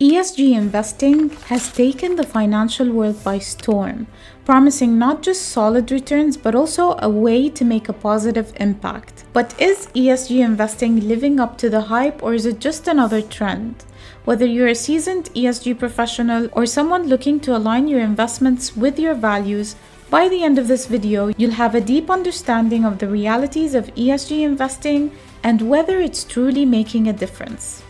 ESG investing has taken the financial world by storm, promising not just solid returns but also a way to make a positive impact. But is ESG investing living up to the hype, or is it just another trend? Whether you're a seasoned ESG professional or someone looking to align your investments with your values, by the end of this video, you'll have a deep understanding of the realities of ESG investing and whether it's truly making a difference.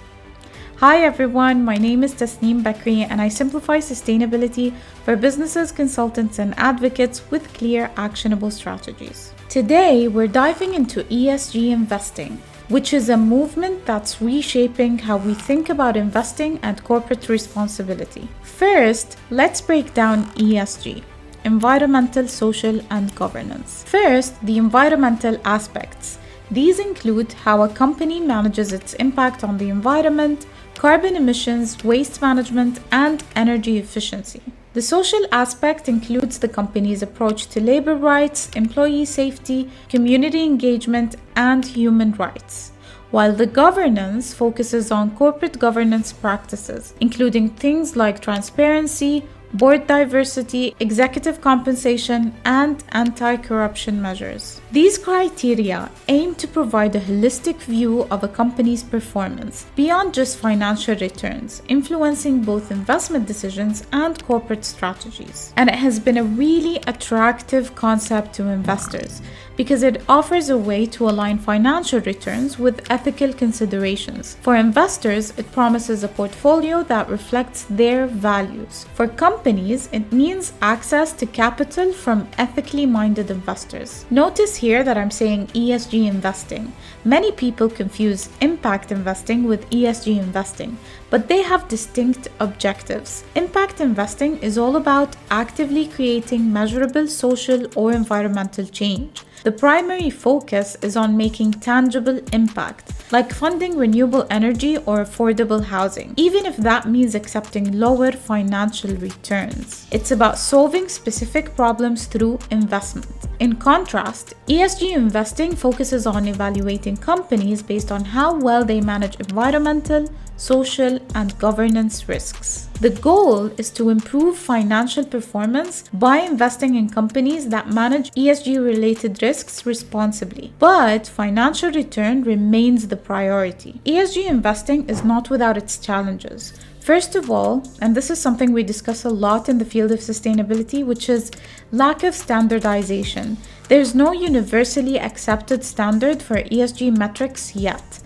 Hi everyone, my name is Tasneem Bakri and I simplify sustainability for businesses, consultants and advocates with clear, actionable strategies. Today, we're diving into ESG investing, which is a movement that's reshaping how we think about investing and corporate responsibility. First, let's break down ESG. Environmental, social and governance. First, the environmental aspects. These include how a company manages its impact on the environment, carbon emissions, waste management, and energy efficiency. The social aspect includes the company's approach to labor rights, employee safety, community engagement, and human rights, while the governance focuses on corporate governance practices, including things like transparency, board diversity, executive compensation, and anti-corruption measures. These criteria aim to provide a holistic view of a company's performance, beyond just financial returns, influencing both investment decisions and corporate strategies. And it has been a really attractive concept to investors because it offers a way to align financial returns with ethical considerations. For investors, it promises a portfolio that reflects their values. For companies, it means access to capital from ethically minded investors. Notice here that I'm saying ESG investing. Many people confuse impact investing with ESG investing, but they have distinct objectives. Impact investing is all about actively creating measurable social or environmental change. The primary focus is on making tangible impact, like funding renewable energy or affordable housing, even if that means accepting lower financial returns. It's about solving specific problems through investment. In contrast, ESG investing focuses on evaluating companies based on how well they manage environmental, social, and governance risks. The goal is to improve financial performance by investing in companies that manage ESG-related risks responsibly. But financial return remains the priority. ESG investing is not without its challenges. First of all, and this is something we discuss a lot in the field of sustainability, which is lack of standardization. There's no universally accepted standard for ESG metrics yet.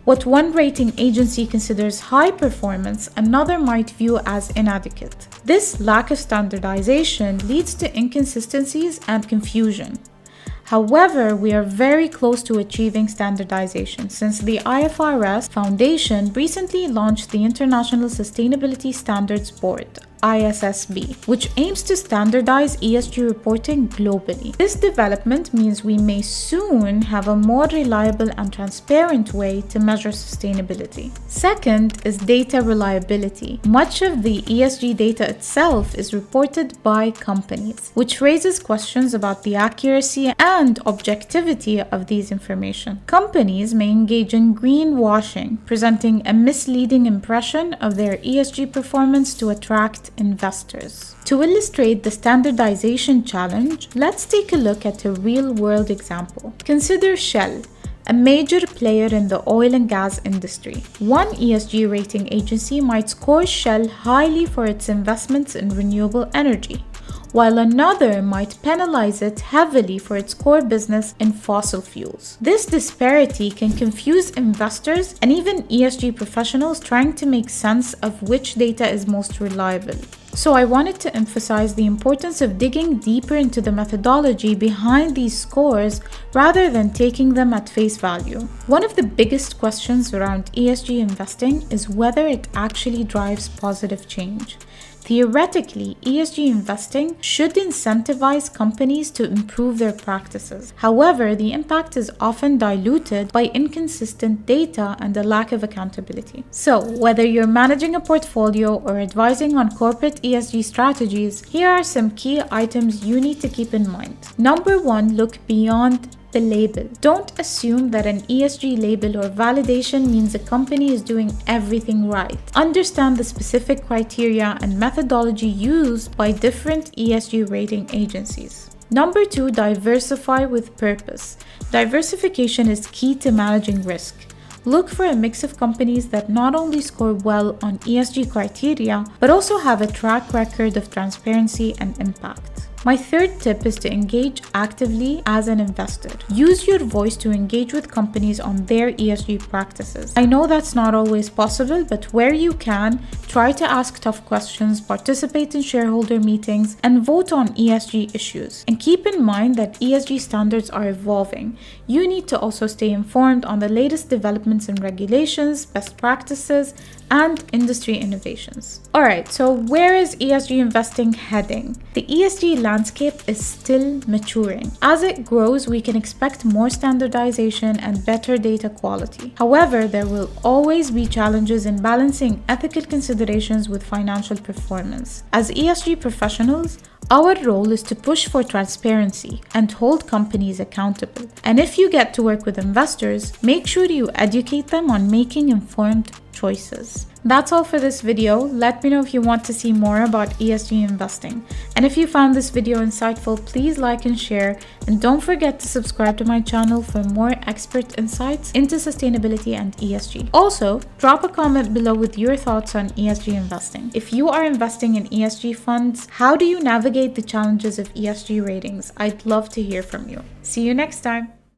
What one rating agency considers high performance, another might view as inadequate. This lack of standardization leads to inconsistencies and confusion. However, we are very close to achieving standardization since the IFRS Foundation recently launched the International Sustainability Standards Board, ISSB, which aims to standardize ESG reporting globally. This development means we may soon have a more reliable and transparent way to measure sustainability. Second is data reliability. Much of the ESG data itself is reported by companies, which raises questions about the accuracy and objectivity of these information. Companies may engage in greenwashing, presenting a misleading impression of their ESG performance to attract investors. To illustrate the standardization challenge, let's take a look at a real-world example. Consider Shell, a major player in the oil and gas industry. One ESG rating agency might score Shell highly for its investments in renewable energy, while another might penalize it heavily for its core business in fossil fuels. This disparity can confuse investors and even ESG professionals trying to make sense of which data is most reliable. So I wanted to emphasize the importance of digging deeper into the methodology behind these scores rather than taking them at face value. One of the biggest questions around ESG investing is whether it actually drives positive change. Theoretically, ESG investing should incentivize companies to improve their practices. However, the impact is often diluted by inconsistent data and a lack of accountability. So, whether you're managing a portfolio or advising on corporate ESG strategies, here are some key items you need to keep in mind. Number one, look beyond the label. Don't assume that an ESG label or validation means a company is doing everything right. Understand the specific criteria and methodology used by different ESG rating agencies. Number 2, diversify with purpose. Diversification is key to managing risk. Look for a mix of companies that not only score well on ESG criteria, but also have a track record of transparency and impact. My third tip is to engage actively as an investor. Use your voice to engage with companies on their ESG practices. I know that's not always possible, but where you can, try to ask tough questions, participate in shareholder meetings, and vote on ESG issues. And keep in mind that ESG standards are evolving. You need to also stay informed on the latest developments in regulations, best practices, and industry innovations. Alright, so where is ESG investing heading? The ESG landscape is still maturing. As it grows, we can expect more standardization and better data quality. However, there will always be challenges in balancing ethical considerations with financial performance. As ESG professionals, our role is to push for transparency and hold companies accountable. And if you get to work with investors, make sure you educate them on making informed choices. That's all for this video. Let me know if you want to see more about ESG investing. And if you found this video insightful, please like and share. And don't forget to subscribe to my channel for more expert insights into sustainability and ESG. Also, drop a comment below with your thoughts on ESG investing. If you are investing in ESG funds, how do you navigate the challenges of ESG ratings? I'd love to hear from you. See you next time.